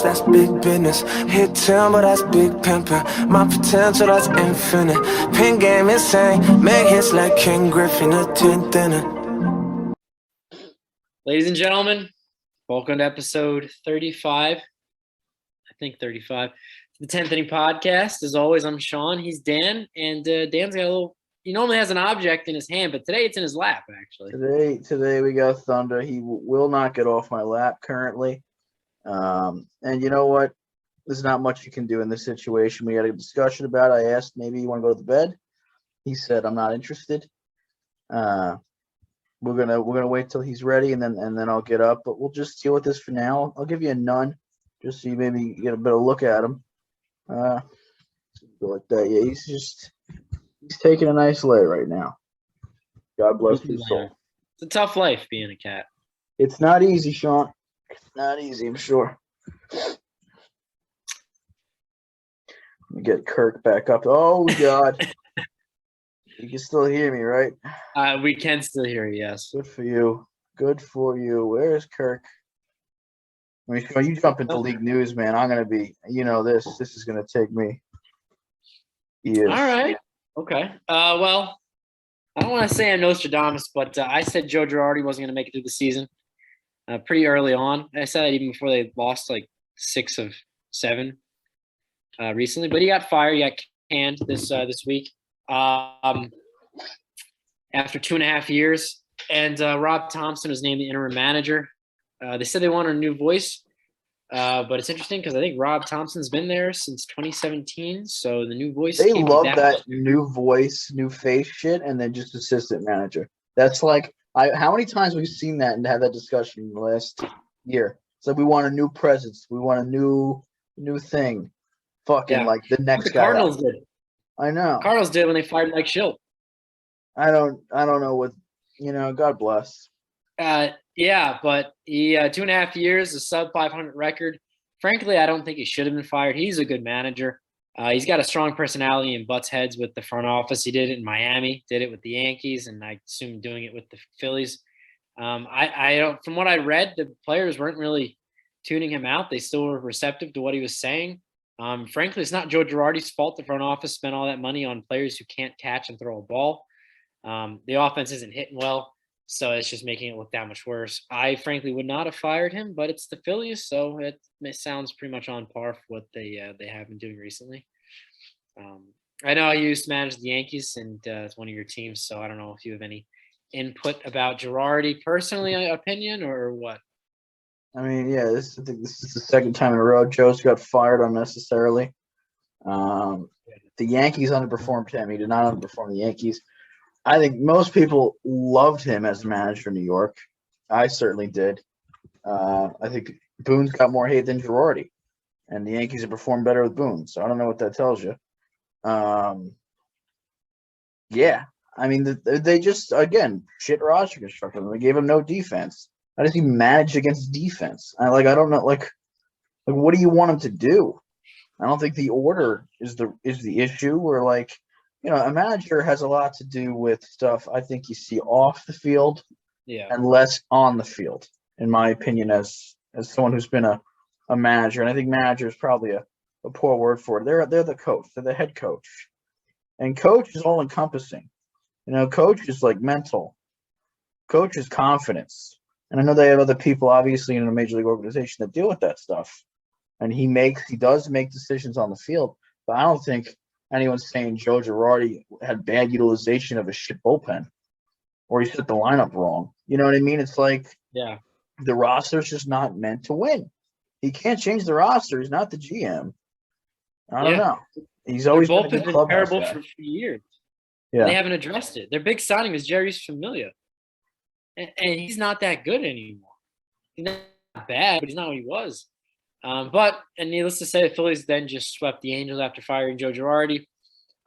That's big business. Hit town, but that's big pimpin'. My potential, that's infinite. Pin game insane. Make hits like King Griffin, a 10th inning. Ladies and gentlemen, welcome to episode 35. I think 35. The 10th Inning Podcast. As always, I'm Sean. He's Dan. And Dan's got a little, he normally has an object in his hand, but today it's in his lap, actually. Today we got Thunder. He will not get off my lap currently. And you know what? There's not much you can do in this situation. We had a discussion about it. I asked maybe you want to go to the bed. He said I'm not interested. We're gonna wait till he's ready and then I'll get up. But we'll just deal with this for now. I'll give you a none, just so you maybe get a better look at him. Go like that. Yeah, he's taking a nice lay right now. God bless his soul. It's a tough life being a cat. It's not easy, Sean. It's not easy, I'm sure. Let me get Kirk back up. Oh, God. You can still hear me, right? We can still hear you, yes. Good for you. Good for you. Where's Kirk? I mean, you jump into league news, man. I'm going to be, this is going to take me years. All right. Okay. Well, I don't want to say I'm Nostradamus, but I said Joe Girardi wasn't going to make it through the season pretty early on. I said that even before they lost like 6 of 7 recently. But he got fired. He got canned this week after 2.5 years. And Rob Thompson was named the interim manager. They said they wanted a new voice, but it's interesting because I think Rob Thompson's been there since 2017. So the new voice. They love that new voice, new face shit, and then just assistant manager. That's like how many times we've seen that and had that discussion in the last year. It's like we want a new presence, we want a new thing. Fucking like the next guy. Cardinals did. I know. Cardinals did when they fired Mike Schilt. I don't know what God bless. Yeah, but he 2.5 years, a sub 500 record. Frankly, I don't think he should have been fired. He's a good manager. He's got a strong personality and butts heads with the front office. He did it in Miami, did it with the Yankees, and I assume doing it with the Phillies. I don't. From what I read, the players weren't really tuning him out. They still were receptive to what he was saying. Frankly, it's not Joe Girardi's fault the front office spent all that money on players who can't catch and throw a ball. The offense isn't hitting well. So it's just making it look that much worse. I frankly would not have fired him, but it's the Phillies, so it sounds pretty much on par for what they have been doing recently. I know you used to manage the Yankees, and it's one of your teams, so I don't know if you have any input about Girardi personally, opinion, or what. I mean, yeah, I think this is the second time in a row Joe's got fired unnecessarily. The Yankees underperformed him. He did not underperform the Yankees. I think most people loved him as a manager in New York. I certainly did. I think Boone's got more hate than Girardi, and the Yankees have performed better with Boone. So I don't know what that tells you. Yeah, I mean, they just, again, shit roster construction. They gave him no defense. How does he manage against defense? I don't know. Like, what do you want him to do? I don't think the order is the issue. Or a manager has a lot to do with stuff I think you see off the field and less on the field, in my opinion, as someone who's been a manager. And I think manager is probably a poor word for it. They're the coach. They're the head coach. And coach is all-encompassing. Coach is like mental. Coach is confidence. And I know they have other people, obviously, in a major league organization that deal with that stuff. And he does make decisions on the field. But I don't think anyone's saying Joe Girardi had bad utilization of a shit bullpen or he set the lineup wrong. You know what I mean? It's like the roster's just not meant to win. He can't change the roster. He's not the GM. I don't know. He's always been a good clubhouse terrible guy. for a few years. Yeah. They haven't addressed it. Their big signing was Jerry's Familia. And he's not that good anymore. He's not bad, but he's not what he was. But needless to say, the Phillies then just swept the Angels after firing Joe Girardi.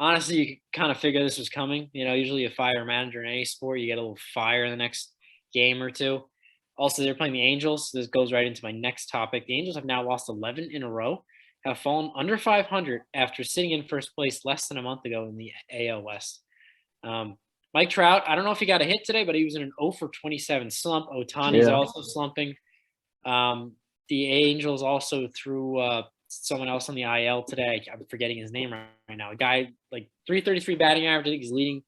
Honestly, you could kind of figure this was coming. Usually you fire a manager in any sport, you get a little fire in the next game or two. Also, they're playing the Angels. This goes right into my next topic. The Angels have now lost 11 in a row, have fallen under 500 after sitting in first place less than a month ago in the AL West. Mike Trout, I don't know if he got a hit today, but he was in an 0 for 27 slump. Ohtani's also slumping. the Angels also threw someone else on the IL today. I'm forgetting his name right now. A guy like 333 batting average. I think he's leading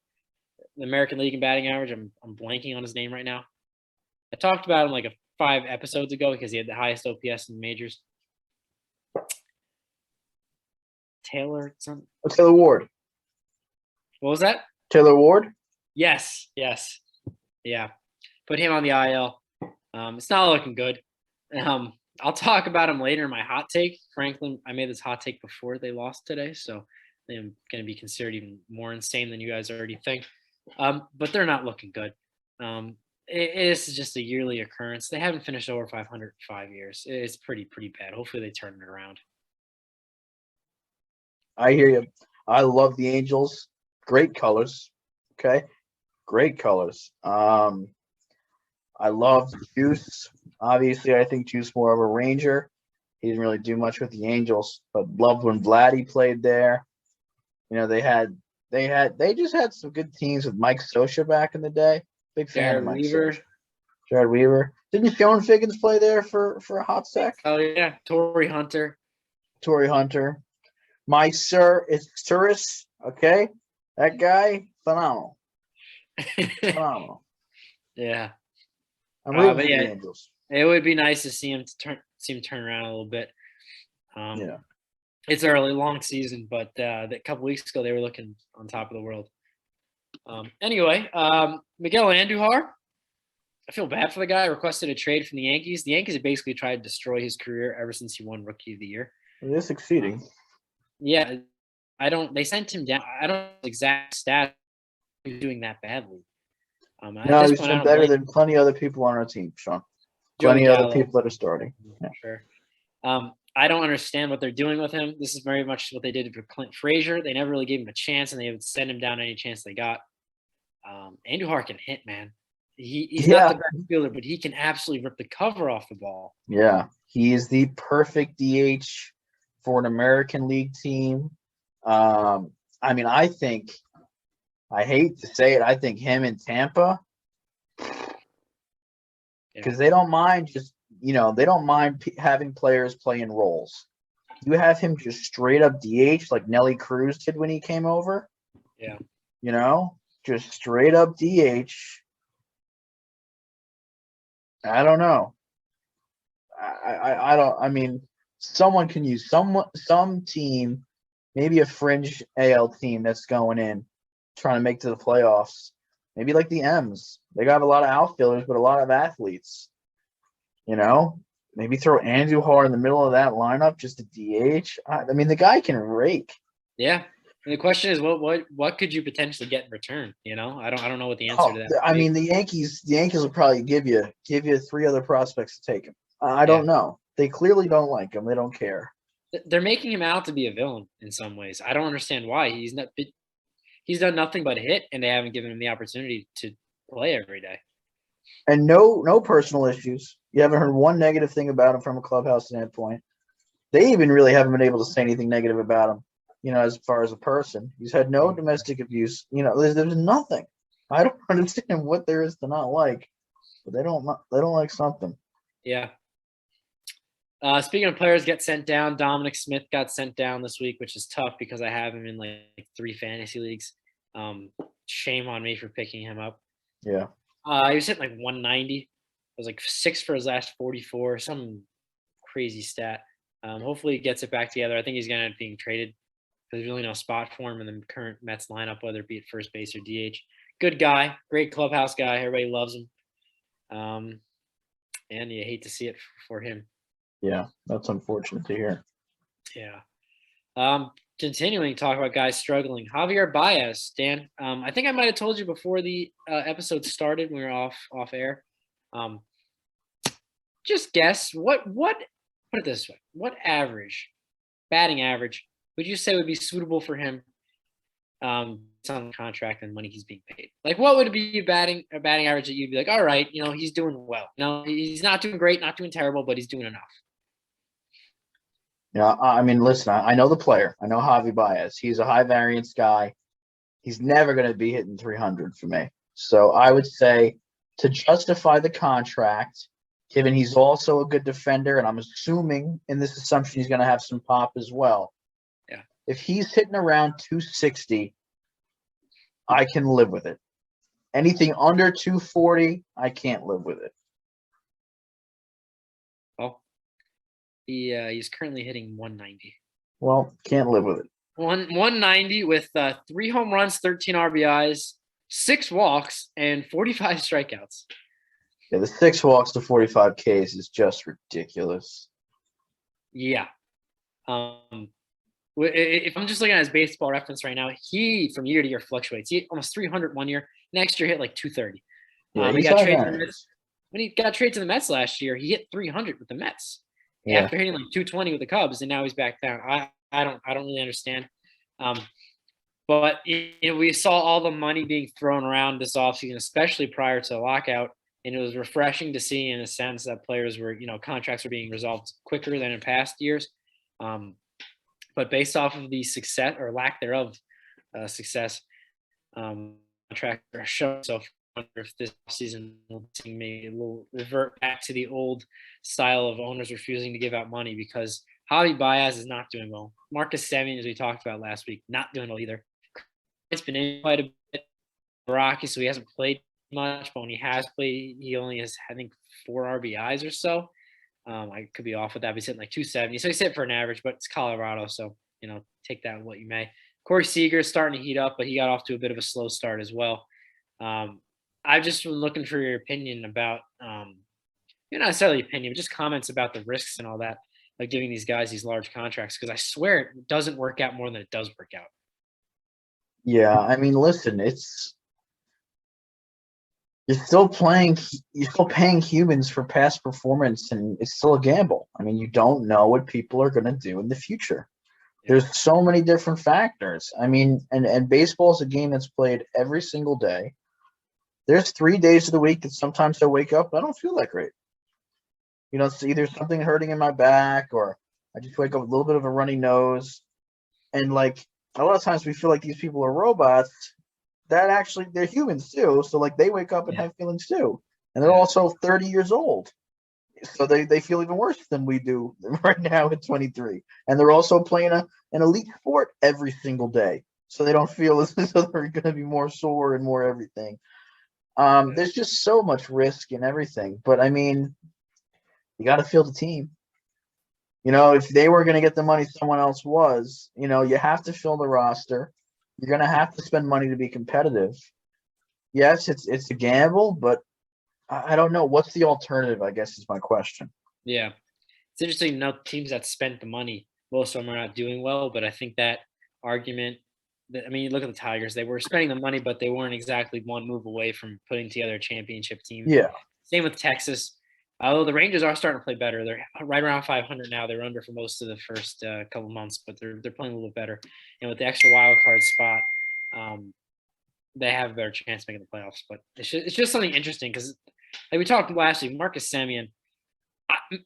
the American League in batting average. I'm blanking on his name right now. I talked about him like 5 episodes ago because he had the highest OPS in the majors. Taylor Ward. What was that? Taylor Ward? Yes. Yeah. Put him on the IL. It's not looking good. I'll talk about him later in my hot take. Franklin, I made this hot take before they lost today, so I'm going to be considered even more insane than you guys already think. But they're not looking good. This is just a yearly occurrence. They haven't finished over 500 in 5 years. It's pretty bad. Hopefully they turn it around. I hear you. I love the Angels. Great colors. Okay. Great colors. I love Juice. Obviously, I think Juice more of a Ranger. He didn't really do much with the Angels, but loved when Vladdy played there. You know, they just had some good teams with Mike Scioscia back in the day. Big fan of Mike Scioscia. Jared Weaver. Didn't Sean Figgins play there for a hot sec? Oh yeah, Torrey Hunter. My sir is Turris. Okay, that guy phenomenal. Phenomenal. Yeah. I'm rooting for the Angels. It would be nice to see him turn around a little bit. Yeah. It's early, long season, but a couple weeks ago they were looking on top of the world. Anyway, Miguel Andujar, I feel bad for the guy. Requested a trade from the Yankees. The Yankees have basically tried to destroy his career ever since he won Rookie of the Year. They're succeeding. Yeah, they sent him down. I don't know the exact stat doing that badly. No, he's been better than plenty of other people on our team, Sean. Plenty of other people that are starting. Yeah. Sure. I don't understand what they're doing with him. This is very much what they did with Clint Frazier. They never really gave him a chance, and they would send him down any chance they got. Andujar can hit, man. He's not the best fielder, but he can absolutely rip the cover off the ball. Yeah, he is the perfect DH for an American League team. I mean, I hate to say it, I think him in Tampa, because they don't mind having players playing roles. You have him just straight up DH like Nelly Cruz did when he came over. Yeah. Just straight up DH. I don't know. I mean, someone can use some team, maybe a fringe AL team that's going in, trying to make to the playoffs. Maybe like the M's. They got a lot of outfielders, but a lot of athletes. Maybe throw Andujar in the middle of that lineup just to DH. I mean, the guy can rake. Yeah. And the question is, what could you potentially get in return? I don't know what the answer to that. I mean, the Yankees will probably give you 3 other prospects to take him. I don't know. They clearly don't like him. They don't care. They're making him out to be a villain in some ways. I don't understand why. He's done nothing but hit, and they haven't given him the opportunity to play every day. And no personal issues. You haven't heard one negative thing about him from a clubhouse standpoint. They even really haven't been able to say anything negative about him, as far as a person. He's had no domestic abuse. There's nothing. I don't understand what there is to not like, but they don't like something. Yeah. Speaking of players get sent down, Dominic Smith got sent down this week, which is tough because I have him in like 3 fantasy leagues. Shame on me for picking him up. Yeah. He was hitting like 190. It was like 6 for his last 44, some crazy stat. Hopefully he gets it back together. I think he's going to end up being traded because there's really no spot for him in the current Mets lineup, whether it be at first base or DH. Good guy, great clubhouse guy. Everybody loves him. And you hate to see it for him. Yeah, that's unfortunate to hear. Yeah. Continuing to talk about guys struggling. Javier Baez, Dan. I think I might have told you before the episode started when we were off air. Just guess what put it this way. What batting average would you say would be suitable for him on the contract and money he's being paid? Like, what would be a batting average that you'd be like, all right, he's doing well. He's not doing great, not doing terrible, but he's doing enough. Yeah, I mean, listen, I know the player. I know Javi Baez. He's a high variance guy. He's never going to be hitting 300 for me. So I would say to justify the contract, given he's also a good defender, and I'm assuming in this assumption he's going to have some pop as well. Yeah. If he's hitting around 260, I can live with it. Anything under 240, I can't live with it. Well, he's currently hitting 190. Well, can't live with it. 190 with 3 home runs, 13 RBIs, 6 walks, and 45 strikeouts. Yeah, the 6 walks to 45 Ks is just ridiculous. Yeah. If I'm just looking at his baseball reference right now, he from year to year fluctuates. He hit almost 300 one year. Next year hit like 230. Yeah, He got traded to the Mets. When he got traded to the Mets last year, he hit 300 with the Mets after hitting like 220 with the Cubs, and now he's back down. I don't really understand. But we saw all the money being thrown around this offseason, especially prior to the lockout, and it was refreshing to see in a sense that players were, contracts were being resolved quicker than in past years. But based off of the success or lack thereof success, contracts are shown. So I wonder if this season maybe will revert back to the old style of owners refusing to give out money, because Javi Baez is not doing well. Marcus Semien, as we talked about last week, not doing well either. It's been in quite a bit rocky, so he hasn't played much, but when he has played, he only has, I think, 4 RBIs or so. I could be off with that, but he's hitting like 270. So he's hit for an average, but it's Colorado, so take that what you may. Corey Seager is starting to heat up, but he got off to a bit of a slow start as well. I've just been looking for your opinion about, not necessarily opinion, but just comments about the risks and all that, like giving these guys these large contracts, because I swear it doesn't work out more than it does work out. Yeah, I mean, listen, you're still paying humans for past performance, and it's still a gamble. I mean, you don't know what people are going to do in the future. There's so many different factors. I mean, and baseball is a game that's played every single day. There's 3 days of the week that sometimes I wake up, I don't feel that great. It's either something hurting in my back, or I just wake up with a little bit of a runny nose. And like a lot of times we feel like these people are robots. That actually, they're humans too. So like they wake up and have feelings too. And they're also 30 years old. So they feel even worse than we do right now at 23. And they're also playing an elite sport every single day. So they don't feel as though they're going to be more sore and more everything. There's just so much risk in everything. But I mean, you got to field the team. If they were going to get the money someone else was, you have to fill the roster. You're going to have to spend money to be competitive. Yes, it's a gamble, but I don't know. What's the alternative, I guess, is my question. Yeah. It's interesting, teams that spent the money, most of them are not doing well, but I think that argument, you look at the Tigers, they were spending the money, but they weren't exactly one move away from putting together a championship team. Yeah. Same with Texas. Although the Rangers are starting to play better. They're right around 500 now. They were under for most of the first couple months, but they're playing a little better. And with the extra wild card spot, they have a better chance of making the playoffs. But it's just something interesting because, like we talked last week, Marcus Semien,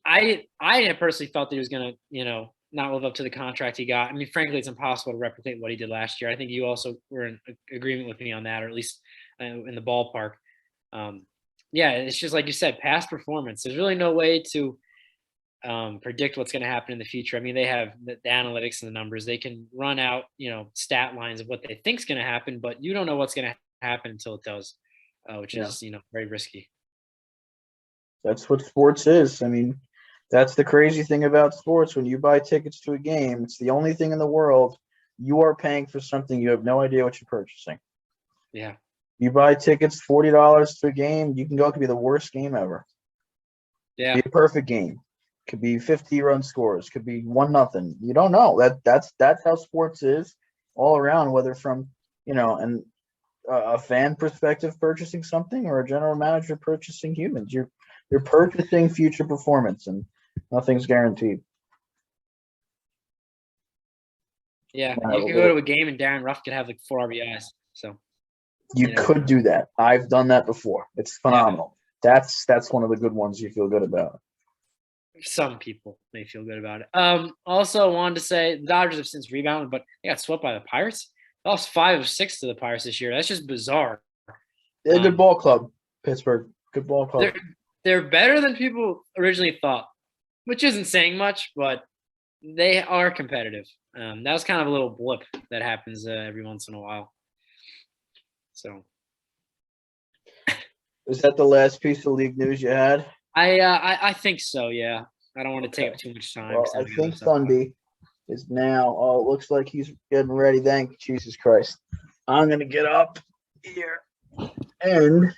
I had personally felt that he was going to, not live up to the contract he got. Frankly, it's impossible to replicate what he did last year. I think you also were in agreement with me on that, or at least in the ballpark. Yeah, it's just like you said, past performance. There's really no way to predict what's going to happen in the future. They have the analytics and the numbers. They can run out, stat lines of what they think is going to happen, but you don't know what's going to happen until it does, which is, very risky. That's what sports is. That's the crazy thing about sports. When you buy tickets to a game, it's the only thing in the world you are paying for something you have no idea what you're purchasing. Yeah. You buy tickets, $40 to a game, you can go. It could be the worst game ever. Yeah. Be a perfect game. Could be 50-run scores. Could be 1-0. You don't know. That's how sports is all around. Whether from a fan perspective purchasing something, or a general manager purchasing humans, you're purchasing future performance, and nothing's guaranteed. Yeah, you could go to a game and Darren Ruff could have like 4 RBIs. So. You could do that. I've done that before. It's phenomenal. Yeah. That's one of the good ones you feel good about. Some people may feel good about it. Also wanted to say the Dodgers have since rebounded, but they got swept by the Pirates. They lost 5 of 6 to the Pirates this year. That's just bizarre. They're a good ball club, Pittsburgh. Good ball club. they're better than people originally thought, which isn't saying much, but they are competitive. That was kind of a little blip that happens every once in a while. So Is that the last piece of league news you had? I think so. Yeah, I don't want to take Okay. up too much time. Well, 'Cause I have other think stuff to talk Sunday is now. Oh, it looks like he's getting ready. Thank Jesus Christ. I'm gonna get up here, and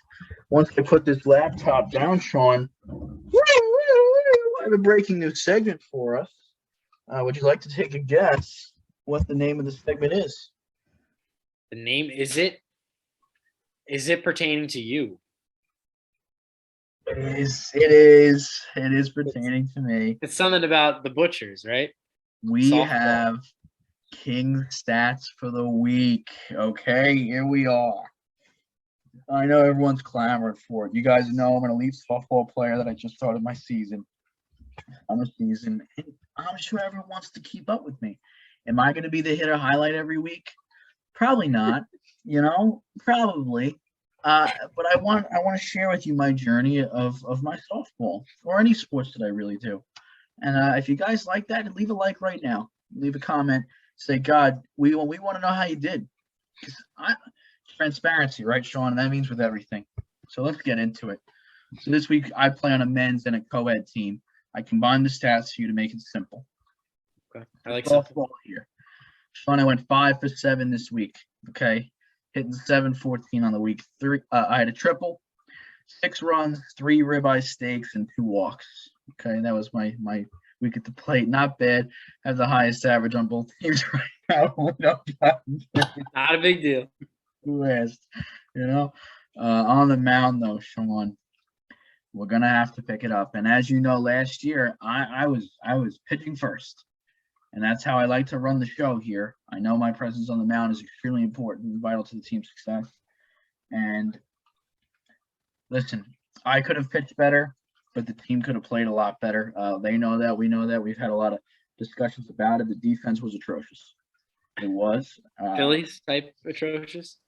once I put this laptop down, Sean, I have a breaking news segment for us. Would you like to take a guess what the name of the segment is? The name is it pertaining to you? It is pertaining to me. It's something about the butchers, right? We Softball. have King stats for the week. Okay, here we are. I know everyone's clamoring for it. You guys know I'm an elite softball player that I just started my season. And I'm sure everyone wants to keep up with me. Am I going to be the hitter highlight every week? Probably not. Probably. But I want to share with you my journey of my softball or any sports that I really do. And if you guys like that, leave a like right now. Leave a comment. Say, God, we want to know how you did. Transparency, right, Sean? And that means with everything. So let's get into it. So this week I play on a men's and a co-ed team. I combine the stats for you to make it simple. Okay, I like softball here. Sean, I went 5 for 7 this week. Okay, hitting 714 on the week. I had a triple, 6 runs, 3 ribeye steaks, and 2 walks. Okay, that was my week at the plate. Not bad. Have the highest average on both teams right now. Not a big deal. Who asked? On the mound though, Sean, we're gonna have to pick it up. And as you know, last year I was pitching first, and that's how I like to run the show here. I know my presence on the mound is extremely important and vital to the team's success. And listen, I could have pitched better, but the team could have played a lot better. They know that. We know that. We've had a lot of discussions about it. The defense was atrocious. It was. Phillies type atrocious.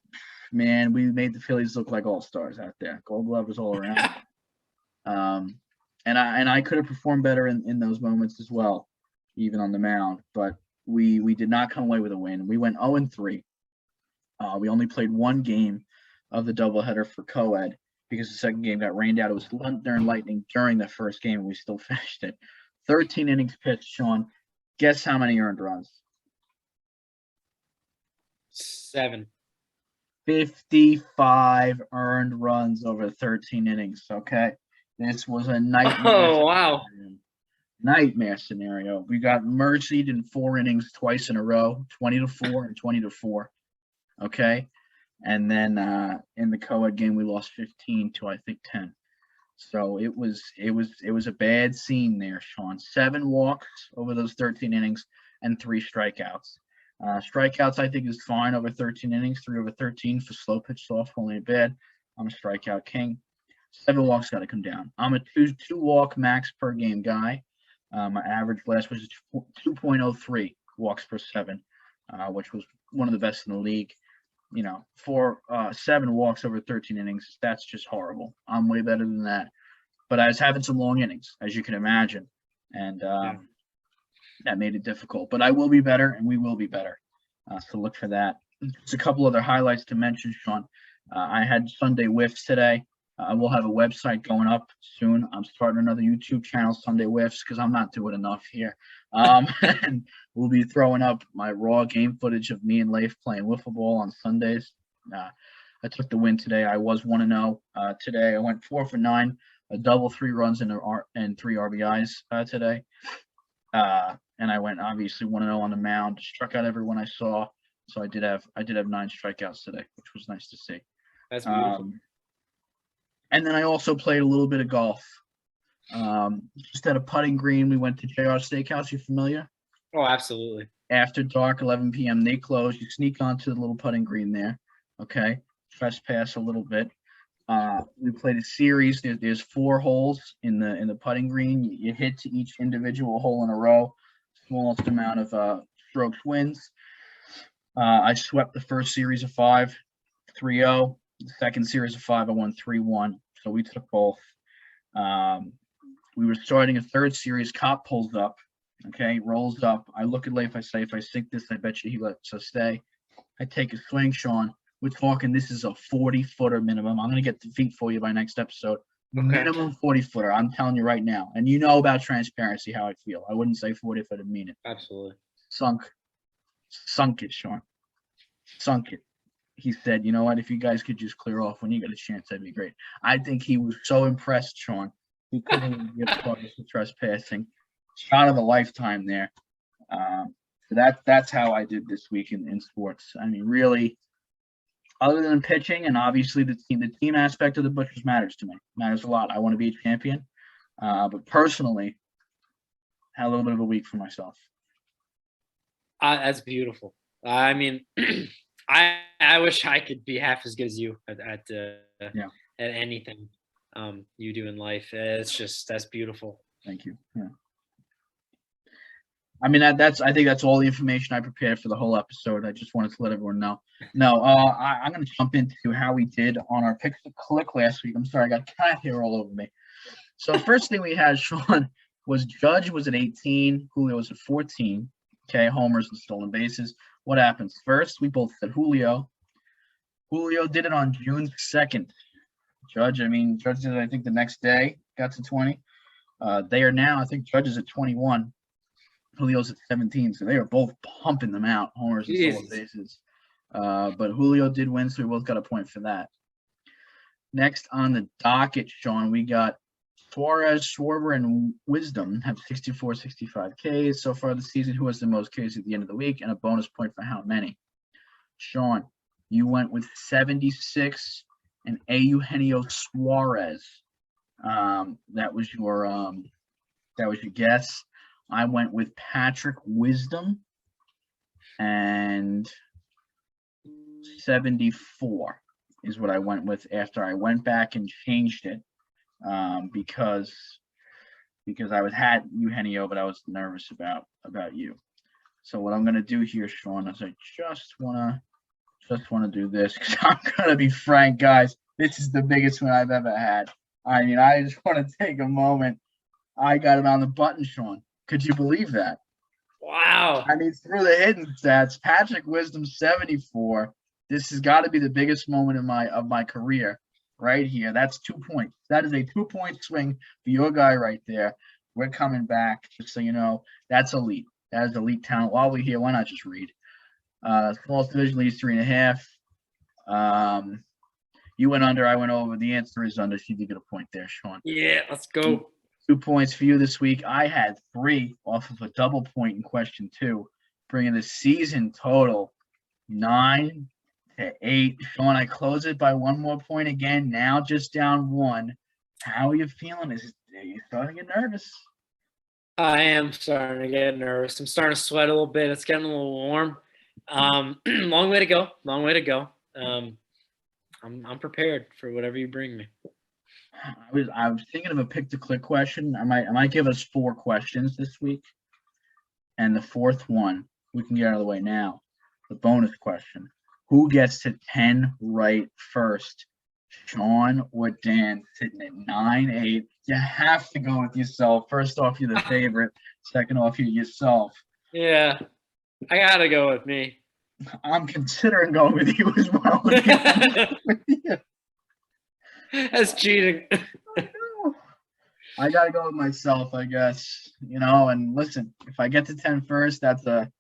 Man, we made the Phillies look like all-stars out there. Gold Glovers all around. And I could have performed better in those moments as well, even on the mound. But we did not come away with a win. We went 0-3. We only played one game of the doubleheader for co-ed because the second game got rained out. It was thunder and lightning during the first game, and we still finished it. 13 innings pitched, Sean. Guess how many earned runs? 7. 55 earned runs over 13 innings. Okay, this was a nightmare. Oh wow! Nightmare scenario. We got mercied in 4 innings twice in a row, 20-4 and 20-4. Okay, and then in the co-ed game we lost 15 to I think 10. So it was a bad scene there, Sean. 7 walks over those 13 innings and 3 strikeouts. Strikeouts, I think, is fine over 13 innings. 3 over 13 for slow pitch softball ain't bad. I'm a strikeout king. 7 walks got to come down. I'm a two walk max per game guy. My average last was 2.03 walks per 7, which was one of the best in the league. For 7 walks over 13 innings, that's just horrible. I'm way better than that. But I was having some long innings, as you can imagine. And that made it difficult, but I will be better, and we will be better. So look for that. Just a couple other highlights to mention, Sean. I had Sunday Whiffs today. I will have a website going up soon. I'm starting another YouTube channel, Sunday Whiffs, because I'm not doing enough here. And we'll be throwing up my raw game footage of me and Leif playing wiffle ball on Sundays. I took the win today. I was 1-0 today. I went 4 for 9, a double, 3 runs and 3 RBIs today. And I went obviously 1-0 on the mound, struck out everyone I saw. So I did have 9 strikeouts today, which was nice to see. That's beautiful. And then I also played a little bit of golf. Just at a putting green, we went to JR Steakhouse. You familiar? Oh, absolutely. After dark, 11 p.m., they close. You sneak onto the little putting green there. Okay, trespass a little bit. We played a series. There's 4 holes in the putting green. You hit to each individual hole in a row. Smallest amount of strokes wins. I swept the first series of 5, 3-0. The second series of 5, I won 3-1. So we took both. We were starting a third series. Cop pulls up. Okay, rolls up. I look at Leif. I say, if I sink this, I bet you he lets us stay. I take a swing, Sean. We're talking, this is a 40-footer minimum. I'm going to get the feet for you by next episode. Okay. Minimum 40-footer. I'm telling you right now. And you know about transparency, how I feel. I wouldn't say 40 if I didn't mean it. Absolutely. Sunk it, Sean. Sunk it. He said, you know what? If you guys could just clear off when you get a chance, that'd be great. I think he was so impressed, Sean. He couldn't even give charges for trespassing. Shot of a lifetime there. So that's how I did this week in sports. I mean, really, other than pitching and obviously the team aspect of the Butchers matters to me. Matters a lot. I want to be a champion. But personally, had a little bit of a week for myself. That's beautiful. I mean, I wish I could be half as good as you at anything you do in life. That's beautiful. Thank you. Yeah. I mean, I think that's all the information I prepared for the whole episode. I just wanted to let everyone know. No, I'm going to jump into how we did on our Pick to Click last week. I'm sorry, I got cat hair all over me. So first thing we had, Sean, was Judge was at 18, Julio was at 14. Okay, homers and stolen bases. What happens? First, we both said Julio. Julio did it on June 2nd. Judge did it, I think, the next day, got to 20. They are now, I think Judge is at 21. Julio's at 17, so they are both pumping them out, homers and stolen bases. But Julio did win, so we both got a point for that. Next on the docket, Sean, we got Suarez, Schwarber, and Wisdom have 64, 65 Ks so far this season. Who has the most Ks at the end of the week, and a bonus point for how many? Sean, you went with 76 and Eugenio Suarez. That was your guess. I went with Patrick Wisdom and 74 is what I went with after I went back and changed it because I had Eugenio, but I was nervous about you. So what I'm gonna do here, Sean, is I just wanna do this because I'm gonna be frank, guys. This is the biggest one I've ever had. I mean, I just want to take a moment. I got it on the button, Sean. Could you believe that? Wow. I mean, through the hidden stats, Patrick Wisdom 74. This has got to be the biggest moment of my career right here. That's 2 points. That is a 2-point swing for your guy right there. We're coming back, just so you know. That's elite. That is elite talent. While we're here, why not just read? Smallest division leads 3.5. You went under, I went over. The answer is under. So you did get a point there, Sean. Yeah, let's go. 2 points for you this week. I had 3 off of a double point in question 2, bringing the season total 9 to 8. Sean, I close it by 1 more point again. Now just down 1. How are you feeling? Are you starting to get nervous? I am starting to get nervous. I'm starting to sweat a little bit. It's getting a little warm. Long way to go. I'm prepared for whatever you bring me. I was thinking of a pick to click question. I might give us 4 questions this week. And the 4th one, we can get out of the way now. The bonus question. Who gets to 10 right first? Sean or Dan, sitting at 9-8. You have to go with yourself. First off, you're the favorite. Second off, you're yourself. Yeah, I gotta go with me. I'm considering going with you as well. That's cheating. I gotta go with myself, I guess. And listen, if I get to 10 first, that's an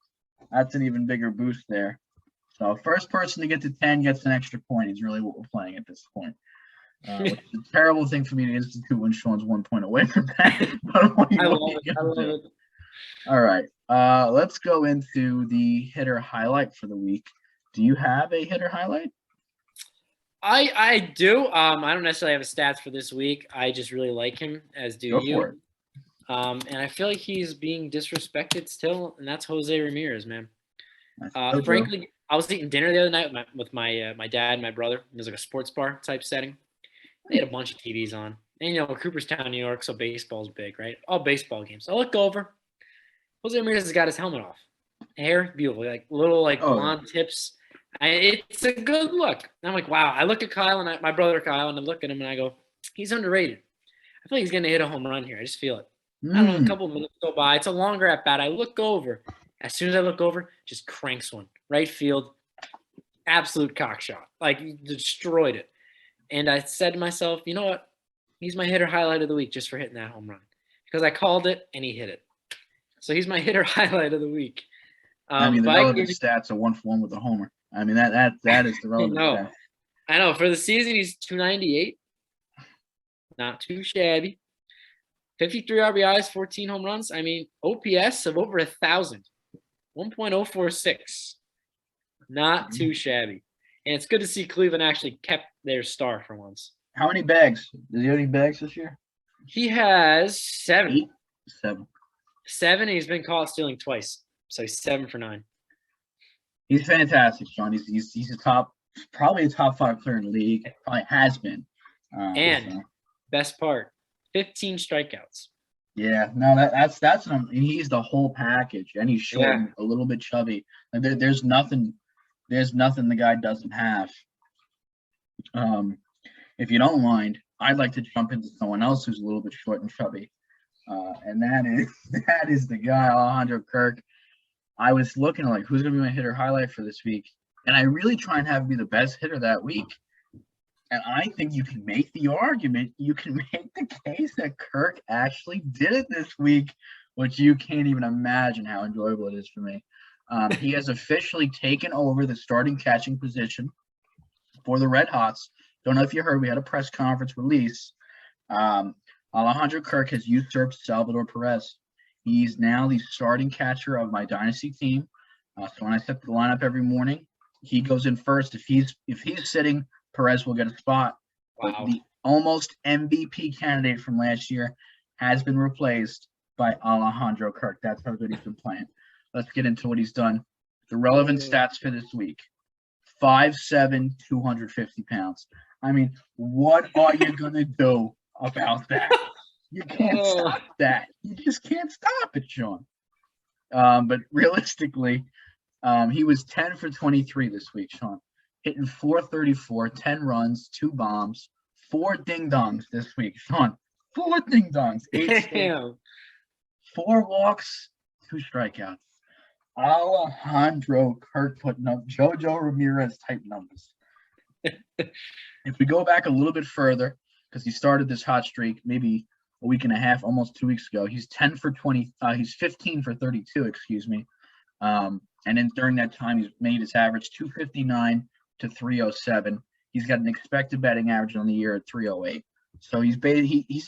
even bigger boost there. So first person to get to 10 gets an extra point is really what we're playing at this point. Which is a terrible thing for me to institute when Sean's 1 point away from that. But I love it. All right. Let's go into the hitter highlight for the week. Do you have a hitter highlight? I do. I don't necessarily have a stats for this week. I just really like him, as do you. For it. And I feel like he's being disrespected still, and that's Jose Ramirez, man. Frankly, I was eating dinner the other night with my dad and my brother. It was like a sports bar type setting. They had a bunch of TVs on. And, Cooperstown, New York, so baseball's big, right? All baseball games. I look over. Jose Ramirez has got his helmet off. Hair, beautiful. Like little blonde tips. It's a good look. I'm like, wow. I look at Kyle and my brother Kyle, and I look at him and I go, he's underrated. I feel like he's going to hit a home run here. I just feel it. I don't know, a couple minutes go by. It's a longer at bat. I look over. As soon as I look over, just cranks one. Right field. Absolute cock shot. Like, he destroyed it. And I said to myself, you know what? He's my hitter highlight of the week just for hitting that home run. Because I called it, and he hit it. So he's my hitter highlight of the week. I mean, the relevant stats are 1-for-1 with a homer. I mean, that is the relevant stat. I know. For the season, he's 298. Not too shabby. 53 RBIs, 14 home runs. I mean, OPS of over 1,000. 1.046. Not too shabby. And it's good to see Cleveland actually kept their star for once. How many bags? Does he have any bags this year? He has 7. 8? 7, and he's been caught stealing twice. So he's 7 for 9. He's fantastic, Sean. He's probably a top 5 player in the league. Probably has been. Best part, 15 strikeouts. Yeah, no, that's and he's the whole package, and he's short, and a little bit chubby. Like there's nothing the guy doesn't have. If you don't mind, I'd like to jump into someone else who's a little bit short and chubby, and that is the guy Alejandro Kirk. I was looking like who's gonna be my hitter highlight for this week, and I really try and have him be the best hitter that week. And I think you can make the argument, you can make the case that Kirk actually did it this week, which you can't even imagine how enjoyable it is for me. He has officially taken over the starting catching position for the Red Hots. Don't know if you heard, we had a press conference release. Alejandro Kirk has usurped Salvador Perez. He's now the starting catcher of my dynasty team. So when I set the lineup every morning, he goes in first. If he's sitting, Perez will get a spot. Wow. But the almost MVP candidate from last year has been replaced by Alejandro Kirk. That's how good he's been playing. Let's get into what he's done. The relevant stats for this week. 5'7", 250 pounds. I mean, what are you going to do about that? You can't stop that. You just can't stop it, Sean. But realistically, he was 10 for 23 this week, Sean. Hitting 434, 10 runs, 2 bombs, 4 ding-dongs this week. Sean, 4 ding-dongs, 8 steals, 4 walks, 2 strikeouts. Alejandro Kirk putting up JoJo Ramirez type numbers. If we go back a little bit further, because he started this hot streak maybe a week and a half, almost 2 weeks ago, he's 10 for 20. He's 15 for 32, excuse me. And then during that time, he's made his average 259 to 307. He's got an expected batting average on the year at 308. So he's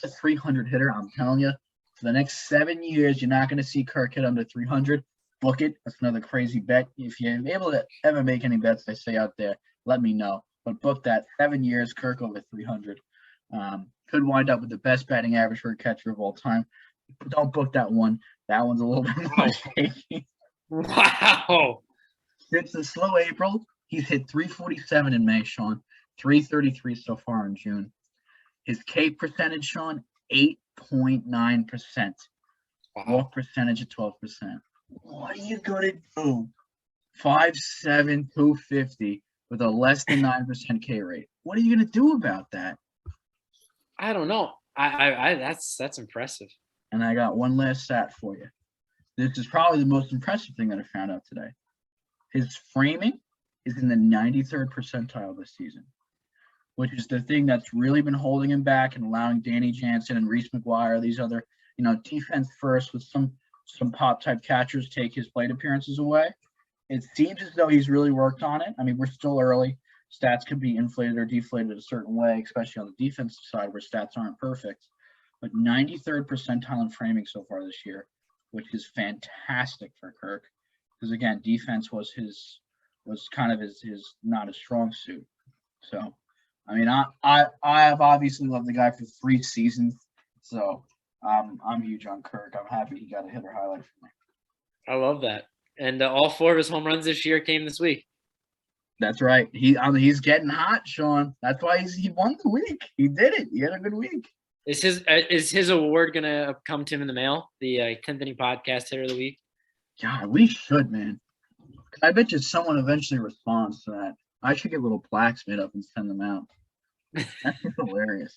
a 300 hitter. I'm telling you, for the next 7 years, you're not going to see Kirk hit under 300. Book it. That's another crazy bet. If you're able to ever make any bets, I say out there, let me know. But book that 7 years, Kirk over 300. Could wind up with the best batting average for a catcher of all time. Don't book that one. That one's a little bit more shaky. Wow. Since the slow April, he's hit 347 in May, Sean. 333 so far in June. His K percentage, Sean, 8.9%. Walk percentage at 12%. What are you going to do? 5'7", 250 with a less than 9% K rate. What are you going to do about that? I don't know. That's impressive. And I got one last stat for you. This is probably the most impressive thing that I found out today. His framing is in the 93rd percentile this season, which is the thing that's really been holding him back and allowing Danny Jansen and Reese McGuire, these other, defense first with some pop type catchers take his plate appearances away. It seems as though he's really worked on it. I mean, we're still early. Stats could be inflated or deflated a certain way, especially on the defensive side where stats aren't perfect. But 93rd percentile in framing so far this year, which is fantastic for Kirk. Because again, defense was kind of his not his strong suit. So, I mean, I have obviously loved the guy for 3 seasons. So I'm huge on Kirk. I'm happy he got a hitter highlight for me. I love that. And all 4 of his home runs this year came this week. That's right. He's getting hot, Sean. That's why he won the week. He did it. He had a good week. Is his award gonna come to him in the mail? The 10th Inning Podcast Hitter of the Week. Yeah, we should, man. I bet you someone eventually responds to that. I should get little plaques made up and send them out. That's hilarious.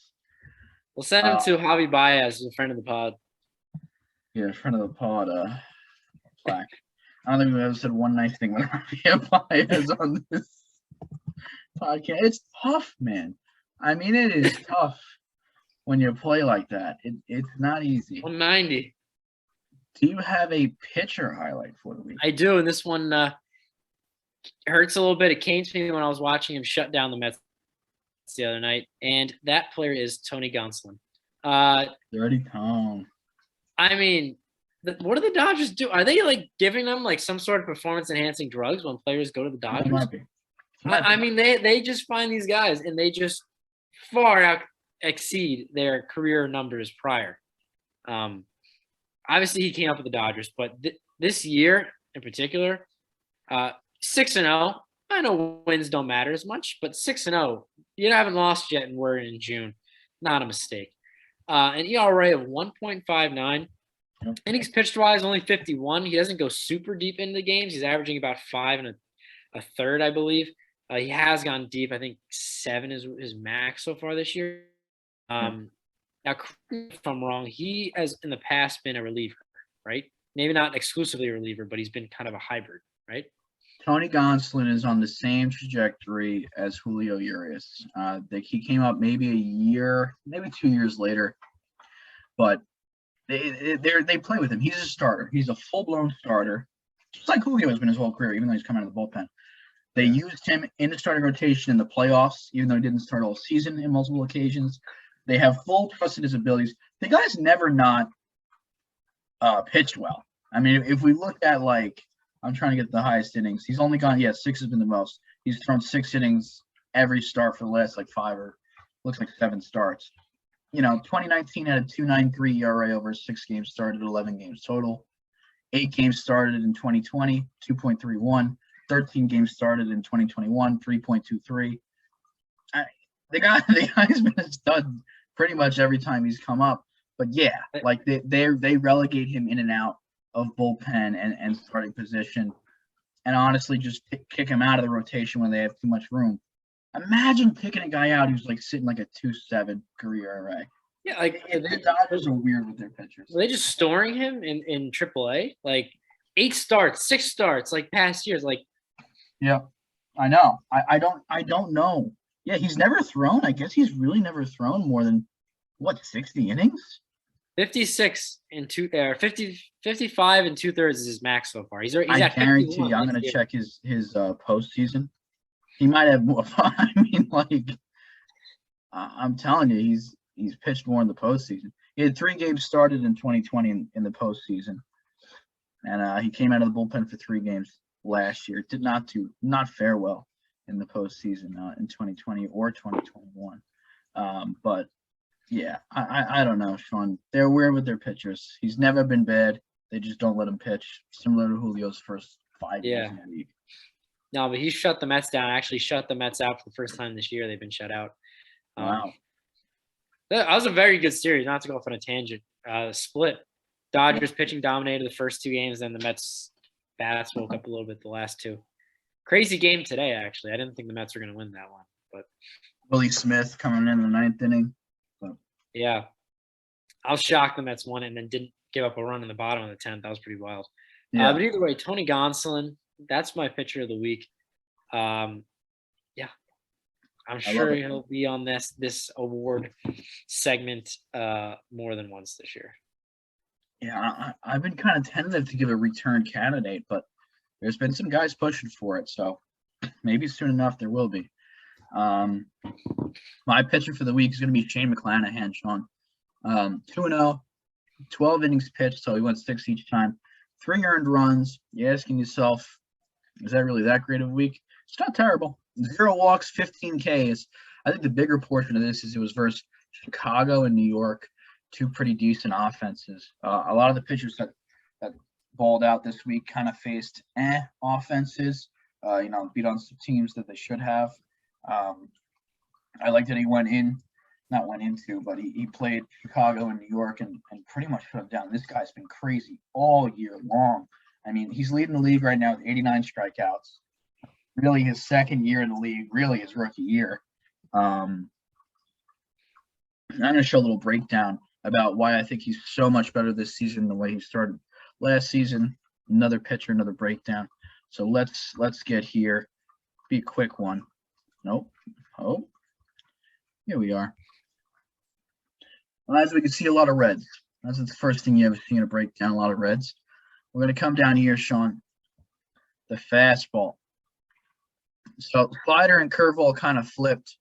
We'll send him to Javi Baez, a friend of the pod. Yeah, friend of the pod, plaque. I don't think we've ever said one nice thing when Javi Baez on this podcast. It's tough, man. I mean, it is tough when you play like that. It's not easy. 190. Do you have a pitcher highlight for the week? I do, and this one hurts a little bit. It came to me when I was watching him shut down the Mets the other night, and that player is Tony Gonsolin. Dirty Tom. I mean, what do the Dodgers do? Are they like giving them like some sort of performance-enhancing drugs when players go to the Dodgers? Might be. I mean, they just find these guys, and they just far out exceed their career numbers prior. Obviously, he came up with the Dodgers, but this year in particular, 6-0. I know wins don't matter as much, but 6-0, you haven't lost yet, and we're in June. Not a mistake. An ERA of 1.59. Yep. Innings pitched wise, only 51. He doesn't go super deep into the games. He's averaging about 5 and a third, I believe. He has gone deep. I think 7 is his max so far this year. Now, if I'm wrong, he has in the past been a reliever, right? Maybe not exclusively a reliever, but he's been kind of a hybrid, right? Tony Gonsolin is on the same trajectory as Julio Urias. He came up maybe a year, maybe 2 years later, but they play with him. He's a starter. He's a full-blown starter, just like Julio has been his whole career, even though he's coming out of the bullpen. They used him in the starting rotation in the playoffs, even though he didn't start all season in multiple occasions. They have full trust in his abilities. The guy's never not pitched well. I mean, if we look at I'm trying to get the highest innings. He's only gone, 6 has been the most. He's thrown 6 innings every start for the last 5 or looks like 7 starts. 2019 had a 2.93 ERA over 6 games started, 11 games total. 8 games started in 2020, 2.31. 13 games started in 2021, 3.23. The guy's been a stud pretty much every time he's come up. But they relegate him in and out of bullpen and starting position, and honestly just kick him out of the rotation when they have too much room. Imagine picking a guy out who's sitting a 2.7 career ERA. Yeah, the Dodgers are weird with their pitchers. Were they just storing him in AAA? 8 starts, 6 starts, past years. Yeah, I know. I don't know. Yeah, he's never thrown. I guess he's really never thrown more than 60 innings. 56 and 55 and 2/3 is his max so far. He's I guarantee you, I'm going to check his postseason. He might have more. I mean, I'm telling you, he's pitched more in the postseason. He had 3 games started in 2020 in the postseason, and he came out of the bullpen for 3 games last year. Did not fare well in the postseason in 2020 or 2021. But yeah, I don't know, Sean. They're weird with their pitchers. He's never been bad. They just don't let him pitch, similar to Julio's first 5 years in the league. No, but he shut the Mets down. Actually shut the Mets out for the first time this year. They've been shut out. Wow. That was a very good series, not to go off on a tangent. Split. Dodgers pitching dominated the first 2 games, then the Mets bats woke up a little bit the last 2. Crazy game today, actually. I didn't think the Mets were going to win that one. But Willie Smith coming in the 9th inning. Yeah. I was shocked the Mets won it and then didn't give up a run in the bottom of the 10th. That was pretty wild. Yeah. But either way, Tony Gonsolin, that's my pitcher of the week. I'm sure he'll be on this award segment more than once this year. Yeah, I've been kind of tentative to give a return candidate, but there's been some guys pushing for it, so maybe soon enough there will be. My pitcher for the week is going to be Shane McClanahan, Sean. 2-0, 12 innings pitched, so he went 6 each time. 3 earned runs. You're asking yourself, is that really that great of a week? It's not terrible. 0 walks, 15 Ks. I think the bigger portion of this is it was versus Chicago and New York, 2 pretty decent offenses. A lot of the pitchers that balled out this week kind of faced offenses, beat on some teams that they should have. I like that he he played Chicago and New York and pretty much put him down. This guy's been crazy all year long. I mean, he's leading the league right now with 89 strikeouts. Really his second year in the league, really his rookie year. I'm going to show a little breakdown about why I think he's so much better this season than the way he started last season. Another pitcher, another breakdown. So let's get here. Be a quick one. Nope. Oh, here we are. Well, as we can see, a lot of reds. That's the first thing you ever see in a breakdown, a lot of reds. We're going to come down here, Sean. The fastball. So slider and curveball kind of flipped.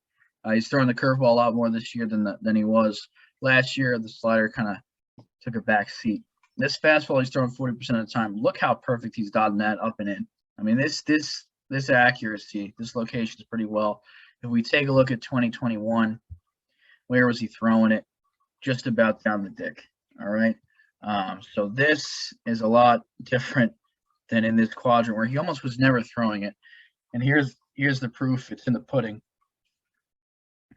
He's throwing the curveball a lot more this year than he was last year. The slider kind of took a back seat. This fastball he's throwing 40% of the time. Look how perfect he's dotting that up and in. I mean, this accuracy, this location is pretty well. If we take a look at 2021, where was he throwing it? Just about down the dick. All right. So this is a lot different than in this quadrant where he almost was never throwing it. And here's the proof. It's in the pudding.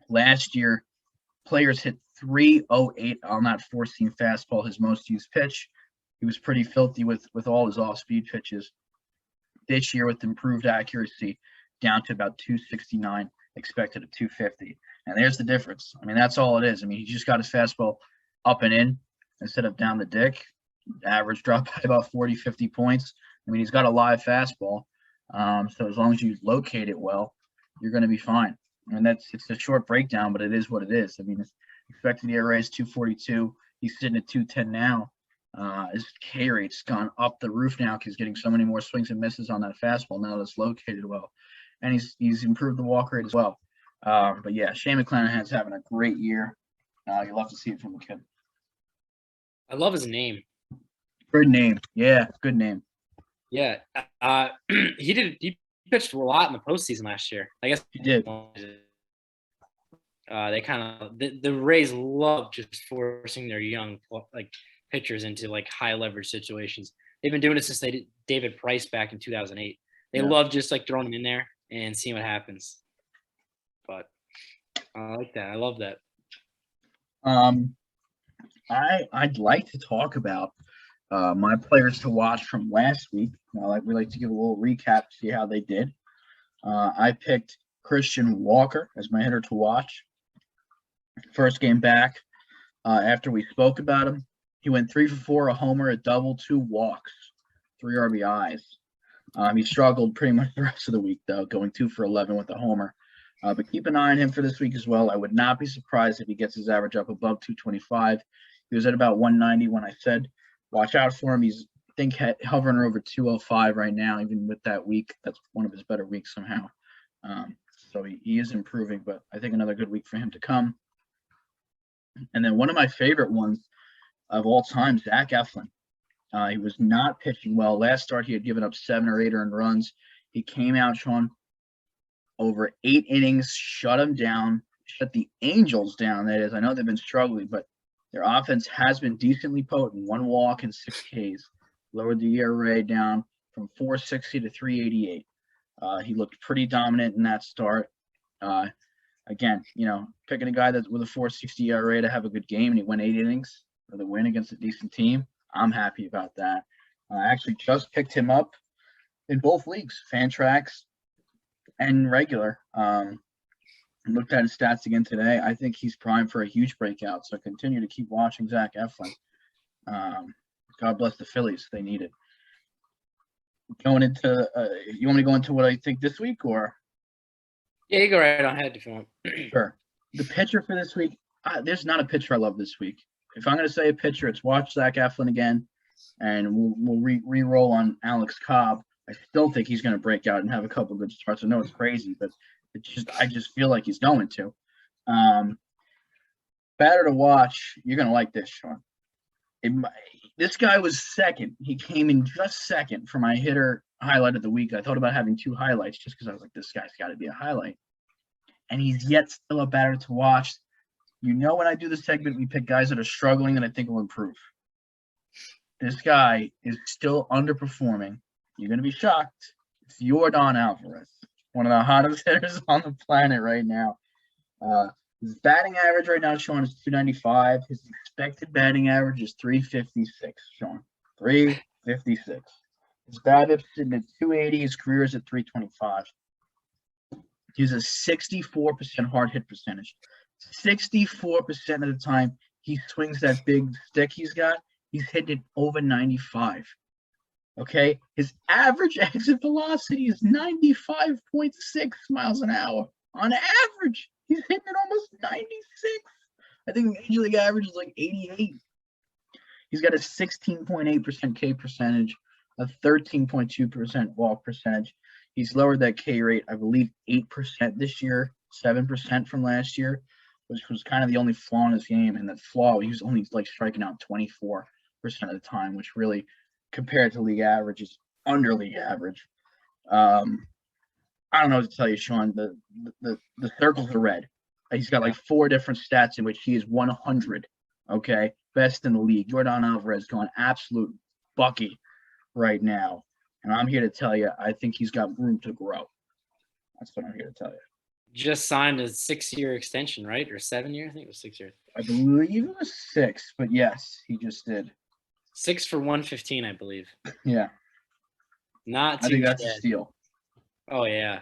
Last year, players hit 308 on that four-seam fastball, his most used pitch. He was pretty filthy with all his off-speed pitches. This year, with improved accuracy, down to about 269, expected at 250. And there's the difference. I mean, that's all it is. I mean, he just got his fastball up and in instead of down the dick. Average dropped by about 40, 50 points. I mean, he's got a live fastball. So as long as you locate it well, you're going to be fine. And it's a short breakdown, but it is what it is. I mean, his expected ERA is 242. He's sitting at 210 now. His K rate's gone up the roof now because he's getting so many more swings and misses on that fastball now that it's located well. And he's improved the walk rate as well. But yeah, Shane McClanahan's having a great year. You'll love to see it from the kid. I love his name. Good name. Yeah, good name. Yeah. He pitched a lot in the postseason last year. I guess He did. They kind of the Rays love just forcing their young pitchers into high leverage situations. They've been doing it since they did David Price back in 2008. They love just throwing him in there and seeing what happens. But I like that. I love that. I'd like to talk about my players to watch from last week. We like to give a little recap, see how they did. I picked Christian Walker as my hitter to watch. First game back after we spoke about him. He went 3 for 4, a homer, a double, 2 walks, 3 RBIs. He struggled pretty much the rest of the week, though, going 2 for 11 with a homer. But keep an eye on him for this week as well. I would not be surprised if he gets his average up above 225. He was at about 190 when I said, watch out for him. He's, I think, hovering over 205 right now, even with that week. That's one of his better weeks somehow. So he is improving, but I think another good week for him to come. And then one of my favorite ones of all time, Zach Eflin. He was not pitching well. Last start, he had given up 7 or 8 earned runs. He came out, Sean, over 8 innings, shut them down, shut the Angels down, that is. I know they've been struggling, but their offense has been decently potent. 1 walk and 6 Ks. Lowered the ERA down from 460 to 388. He looked pretty dominant in that start. Again, picking a guy that's with a 460 ERA to have a good game, and he went 8 innings for the win against a decent team. I'm happy about that. I actually just picked him up in both leagues, Fantrax and regular. Looked at his stats again today. I think he's primed for a huge breakout. So continue to keep watching Zach Eflin. God bless the Phillies. They need it. Going into, you want me to go into what I think this week, or? Yeah, you go right ahead if you want. Sure. The pitcher for this week, there's not a pitcher I love this week. If I'm going to say a pitcher, it's watch Zach Eflin again, and we'll re-roll on Alex Cobb. I still think he's going to break out and have a couple good starts. I know it's crazy, but I just feel like he's going to. Batter to watch. You're going to like this, Sean. This guy was second. He came in just second for my hitter highlight of the week. I thought about having 2 highlights just because I was like, this guy's got to be a highlight. And he's yet still a batter to watch. When I do this segment, we pick guys that are struggling and I think will improve. This guy is still underperforming. You're going to be shocked. It's Yordan Alvarez, one of the hottest hitters on the planet right now. His batting average right now, Sean, is 295. His expected batting average is 356, Sean. 356. His BABIP's sitting at 280. His career is at 325. He's a 64% hard hit percentage. 64% of the time he swings that big stick he's got, he's hitting it over 95. Okay, his average exit velocity is 95.6 miles an hour. On average, he's hitting it almost 96. I think Major League average is like 88. He's got a 16.8% K percentage, a 13.2% walk percentage. He's lowered that K rate, I believe, 8% this year, 7% from last year, which was kind of the only flaw in his game. And that flaw, he was only like striking out 24% of the time, which really, compared to league average, is under league average. I don't know what to tell you, Sean. The circles are red. He's got like 4 different stats in which he is 100. Okay, best in the league. Jordan Alvarez going absolute bucky right now, and I'm here to tell you, I think he's got room to grow. That's what I'm here to tell you. Just signed a 6-year extension, right? Or 7 year? I think it was 6 years. I believe it was 6, but yes, he just did. 6 for 115, I believe. Yeah, Not too I think that's bad. a steal. Oh yeah.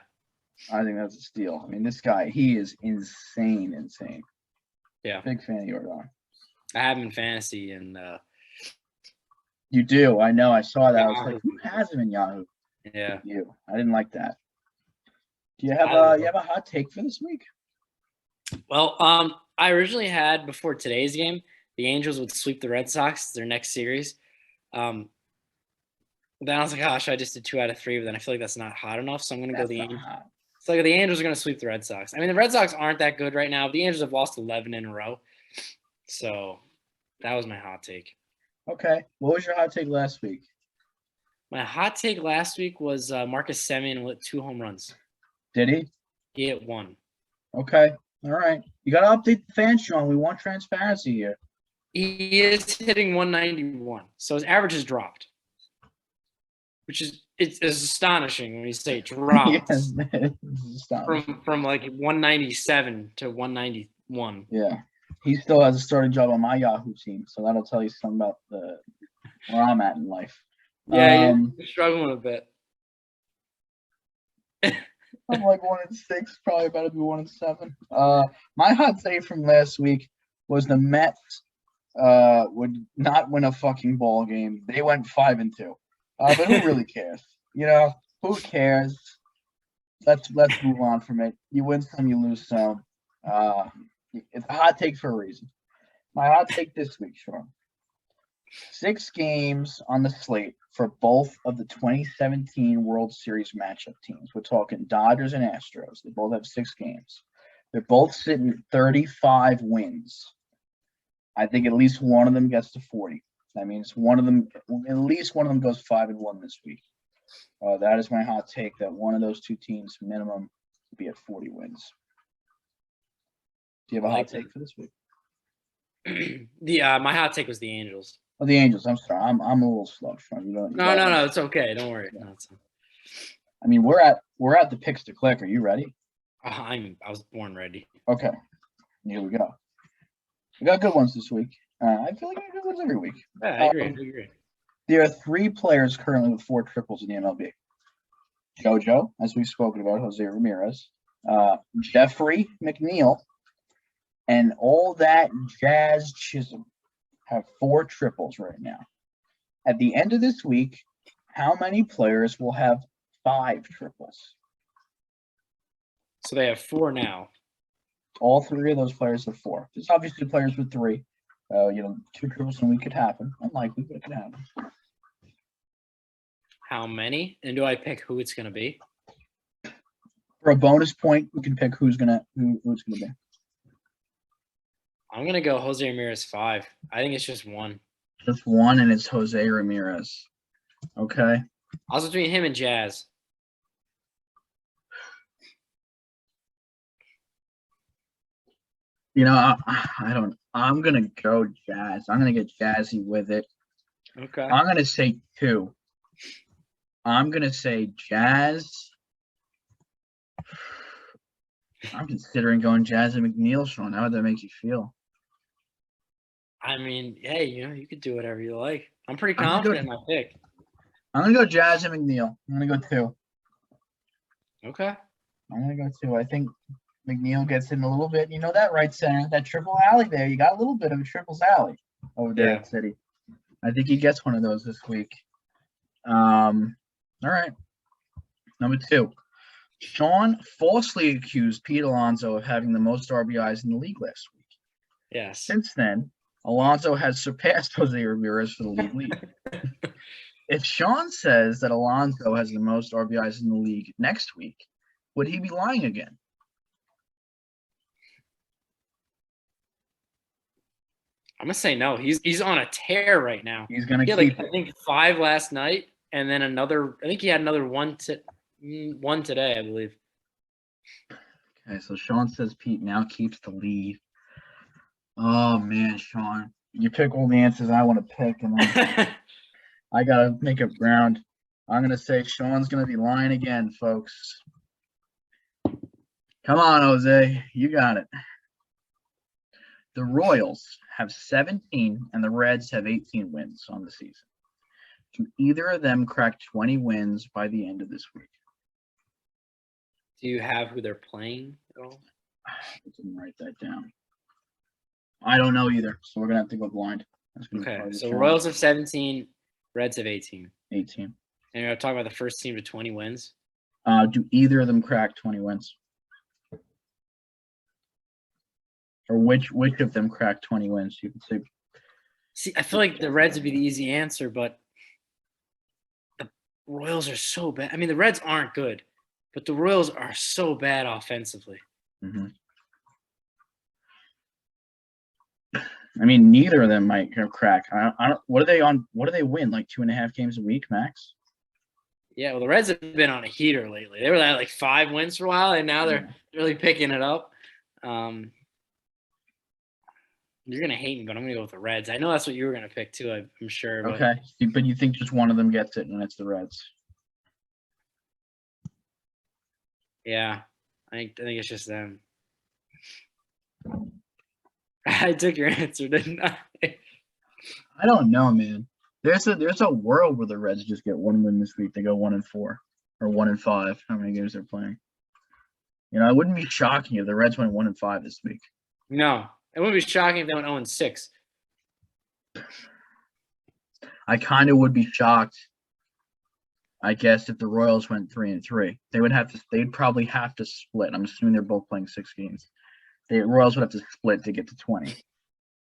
I think that's a steal. I mean, this guy, he is insane. Yeah. Big fan of Jordan. I have him in fantasy, and You do. I know. I saw that. I was like, who has him in Yahoo? yeah. You. I didn't like that. Do you have a hot take for this week? Well, I originally had, before today's game, the Angels would sweep the Red Sox, their next series. Then I was like, gosh, I just did 2 out of 3, but then I feel like that's not hot enough, so I'm going to go the Angels. So like the Angels are going to sweep the Red Sox. I mean, the Red Sox aren't that good right now. The Angels have lost 11 in a row. So that was my hot take. Okay. What was your hot take last week? My hot take last week was Marcus Semien with 2 home runs. Did he? He hit 1. Okay. All right. You got to update the fans, Sean. We want transparency here. He is hitting 191. So his average has dropped, which is it's astonishing when you say it dropped. Yes, it's from like 197 to 191. Yeah. He still has a starting job on my Yahoo team, so that'll tell you something about where I'm at in life. Yeah, you're struggling a bit. I'm like 1-6, probably about to be 1-7. My hot take from last week was the Mets would not win a fucking ball game. They went 5-2. But who really cares? You know, who cares? Let's move on from it. You win some, you lose some. It's a hot take for a reason. My hot take this week, Sean. 6 games on the slate for both of the 2017 World Series matchup teams. We're talking Dodgers and Astros. They both have 6 games. They're both sitting at 35 wins. I think at least one of them gets to 40. That means at least one of them goes 5-1 this week. That is my hot take, that one of those 2 teams minimum will be at 40 wins. Do you have a hot take for this week? My hot take was the Angels. Oh, the Angels. I'm sorry. I'm a little slow, Sean. No. It's okay. Don't worry. Yeah. No, I mean, we're at the picks to click. Are you ready? I was born ready. Okay. Here we go. We got good ones this week. I feel like we got good ones every week. Yeah, I agree. There are 3 players currently with 4 triples in the MLB. JoJo, as we've spoken about, Jose Ramirez, Jeffrey McNeil, and all that Jazz Chisholm have 4 triples right now. At the end of this week, how many players will have 5 triples? So they have 4 now. All 3 of those players have 4. There's obviously players with 3. 2 triples in a week could happen. Unlikely, but it could happen. How many? And do I pick who it's going to be? For a bonus point, we can pick who it's gonna be. I'm going to go Jose Ramirez 5. I think it's just 1. Just 1, and it's Jose Ramirez. Okay. I was between him and Jazz. I don't. I'm gonna go Jazz. I'm gonna get jazzy with it. Okay. I'm gonna say 2. I'm gonna say Jazz. I'm considering going Jazz and McNeil, Sean. How would that make you feel? I mean, hey, you could do whatever you like. I'm pretty confident in my pick. I'm gonna go Jazz and McNeil. I'm gonna go 2. Okay. I'm gonna go 2. I think McNeil gets in a little bit. You know that right center, that triple alley there. You got a little bit of a triples alley over there at City. I think he gets one of those this week. All right. Number 2. Sean falsely accused Pete Alonso of having the most RBIs in the league last week. Yes. Since then, Alonso has surpassed Jose Ramirez for the league. If Sean says that Alonso has the most RBIs in the league next week, would he be lying again? I'm gonna say no. He's on a tear right now. He's gonna He had keep I think 5 last night, and then another. I think he had another one today, I believe. Okay, so Sean says Pete now keeps the lead. Oh man, Sean, you pick all the answers I want to pick, and then I gotta make it round. I'm gonna say Sean's gonna be lying again, folks. Come on, Jose, you got it. The Royals have 17 and the Reds have 18 wins on the season. Do either of them crack 20 wins by the end of this week? Do you have who they're playing at all? I didn't write that down. I don't know either, so we're gonna have to go blind. Okay, so Royals have 17, Reds have 18. 18. And you're talking about the first team to 20 wins? Do either of them crack 20 wins? Or which of them crack 20 wins? You could say. See, I feel like the Reds would be the easy answer, but the Royals are so bad. I mean, the Reds aren't good, but the Royals are so bad offensively. Mm-hmm. I mean, neither of them might crack. I don't. What are they on? What do they win? Like 2.5 games a week max? Yeah, well, the Reds have been on a heater lately. They were at like 5 wins for a while, and now they're really picking it up. You're gonna hate me, but I'm gonna go with the Reds. I know that's what you were gonna pick too. I'm sure. But... Okay, but you think just one of them gets it, and it's the Reds? Yeah, I think it's just them. I took your answer, didn't I? I don't know, man. There's a world where the Reds just get 1 win this week. They go 1-4 or 1-5. How many games they're playing? You know, it wouldn't be shocking if the Reds went 1-5 this week. No, it wouldn't be shocking if they went 0-6. I kind of would be shocked, I guess, if the Royals went 3-3. They'd probably have to split. I'm assuming they're both playing 6 games. The Royals would have to split to get to 20.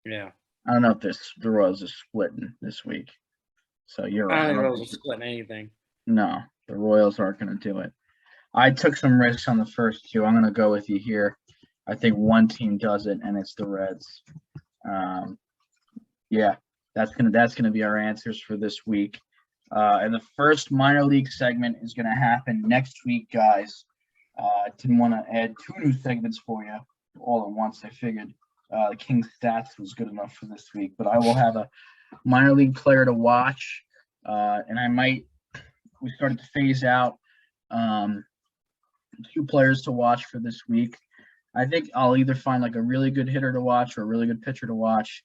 Yeah. I don't know if the Royals are splitting this week. So you're right. I don't think the Royals are splitting anything. No, the Royals aren't going to do it. I took some risks on the first 2. I'm going to go with you here. I think one team does it, and it's the Reds. Yeah, that's gonna be our answers for this week. And the first minor league segment is gonna happen next week, guys. Didn't want to add 2 new segments for you all at once. I figured the King's Stats was good enough for this week, but I will have a minor league player to watch, and we started to phase out 2 players to watch for this week. I think I'll either find like a really good hitter to watch or a really good pitcher to watch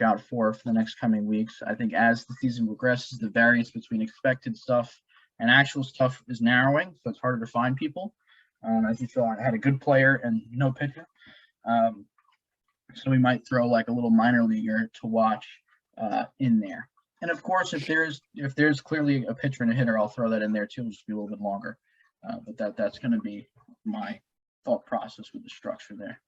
out for the next coming weeks. I think as the season progresses, the variance between expected stuff and actual stuff is narrowing, so it's harder to find people. As you saw, I had a good player and no pitcher. So we might throw like a little minor leaguer to watch in there. And of course, if there's clearly a pitcher and a hitter, I'll throw that in there too. It'll just be a little bit longer. But that's going to be my thought process with the structure there.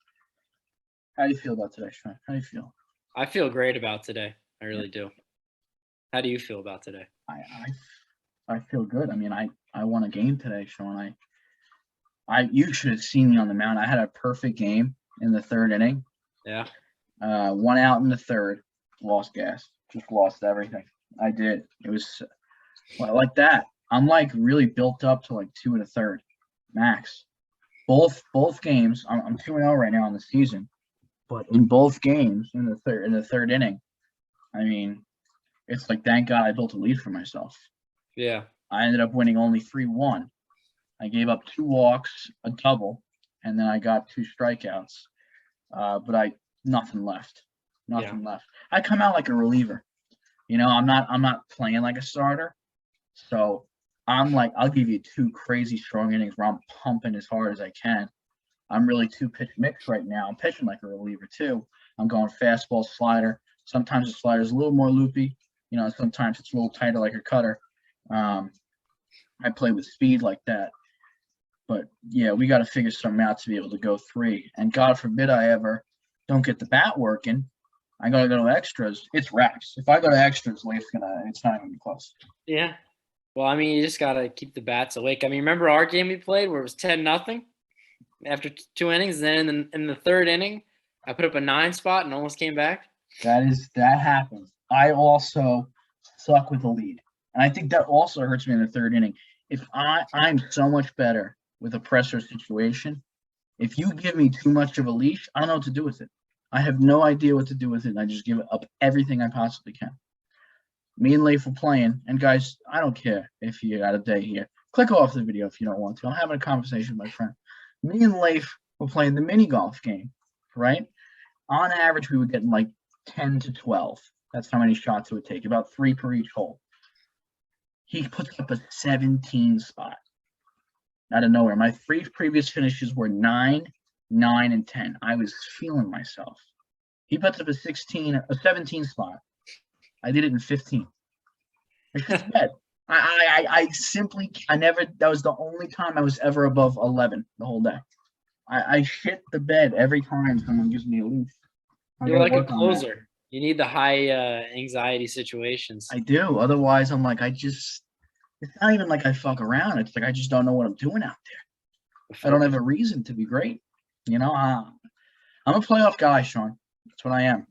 How do you feel about today, Sean? How do you feel? I feel great about today. I really do. How do you feel about today? I feel good. I mean, I won a game today, Sean. You should have seen me on the mound. I had a perfect game in the 3rd inning. Yeah. 1 out in the 3rd, lost gas, just lost everything. I did. It was like that. I'm like really built up to like 2 1/3 max. Both games. I'm 2-0 right now in the season, but in both games in the 3rd inning, I mean, it's like thank God I built a lead for myself. Yeah. I ended up winning only 3-1. I gave up 2 walks, a double, and then I got 2 strikeouts. But nothing left. Nothing left. I come out like a reliever. You know, I'm not playing like a starter. So I'm like, I'll give you 2 crazy strong innings where I'm pumping as hard as I can. I'm really two pitch mix right now. I'm pitching like a reliever too. I'm going fastball, slider. Sometimes the slider is a little more loopy. Sometimes it's a little tighter like a cutter. I play with speed like that. But yeah, we got to figure something out to be able to go 3. And God forbid I ever don't get the bat working. I gotta go to extras. It's racks. If I go to extras, it's not even be close. Yeah. Well, I mean, you just gotta keep the bats awake. I mean, remember our game we played where it was 10-0 after 2 innings, and then in the 3rd inning, I put up a 9 spot and almost came back. That happens. I also suck with the lead, and I think that also hurts me in the 3rd inning. If I'm so much better with a pressure situation. If you give me too much of a leash, I don't know what to do with it. I have no idea what to do with it, and I just give up everything I possibly can. Me and Leif were playing, and guys, I don't care if you got a day here. Click off the video if you don't want to. I'm having a conversation with my friend. Me and Leif were playing the mini golf game, right? On average, we were getting like 10 to 12. That's how many shots it would take, about 3 per each hole. He puts up a 17 spot out of nowhere. My 3 previous finishes were 9, 9, and 10. I was feeling myself. He puts up a 17 spot. I did it in 15. It's just bad. I simply, that was the only time I was ever above 11 the whole day. I shit the bed every time someone gives me a leash. You're like a closer. You need the high anxiety situations. I do. Otherwise, I'm like, it's not even like I fuck around. It's like I just don't know what I'm doing out there. I don't have a reason to be great. I'm a playoff guy, Sean. That's what I am.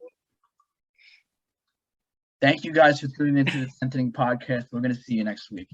Thank you guys for tuning into the Sentening Podcast. We're going to see you next week.